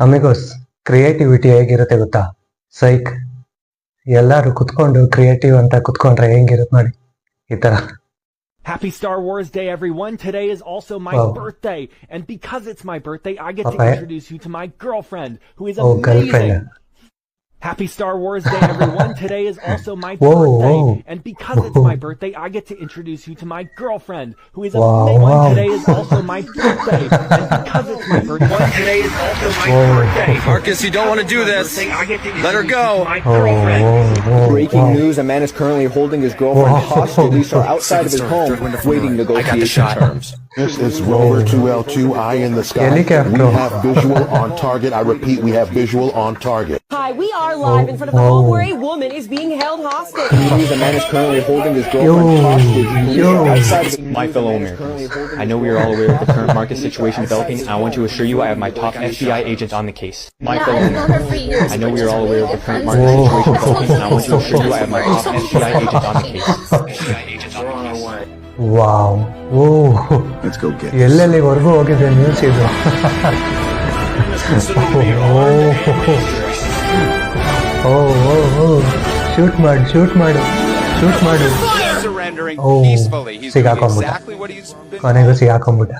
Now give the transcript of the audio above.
ಅಮಿಗೋಸ್, creativity ಹೇಗಿರುತ್ತೆ ಗೊತ್ತಾ? ಸೈಕ್ ಎಲ್ಲಾರು ಕುತ್ಕೊಂಡು ಕ್ರಿಯೇಟಿವ್ ಅಂತ ಕುತ್ಕೊಂಡ್ರೆ ಹೆಂಗಿರುತ್ತೆ ನೋಡಿ ಈ ತರ. Happy Star Wars Day, everyone. Today is also my birthday. And because it's my birthday, I get to introduce you to my girlfriend, who is amazing. Girlfriend. Happy Star Wars Day, everyone. Today is also my birthday. And because it's my birthday, I get to introduce you to my girlfriend, who is amazing. Today is also my birthday. And because it's my birthday, today is also my birthday. Marcus, you don't want to do this. Let her go. Breaking news, a man is currently holding his girlfriend hostage. Police are outside of his home waiting negotiation terms. This is Rover 2L2, Eye in the Sky. We have visual on target. I repeat, we have visual on target. Hi, we are live in front of the home where a woman is being held hostage. The man is currently holding his girlfriend hostage. My fellow Americans, I know we are all aware of the current market situation developing, and I want to assure you I have my top FBI agent on the case. My fellow Americans, I know we are all aware of the current market situation developing, and I want to assure you I have my top FBI agent on the case. Wow, Let's go get ಎಲ್ಲೆಲ್ಲಿವರೆಗೂ ಹೋಗಿದೆ news ಇದು. Shoot ಮಾಡು. ಸಿಗಾಕೊಂಬಿಟ್ಟ, ಕೊನೆಗೂ ಸಿಗಾಕೊಂಬಿಟ್ಟ.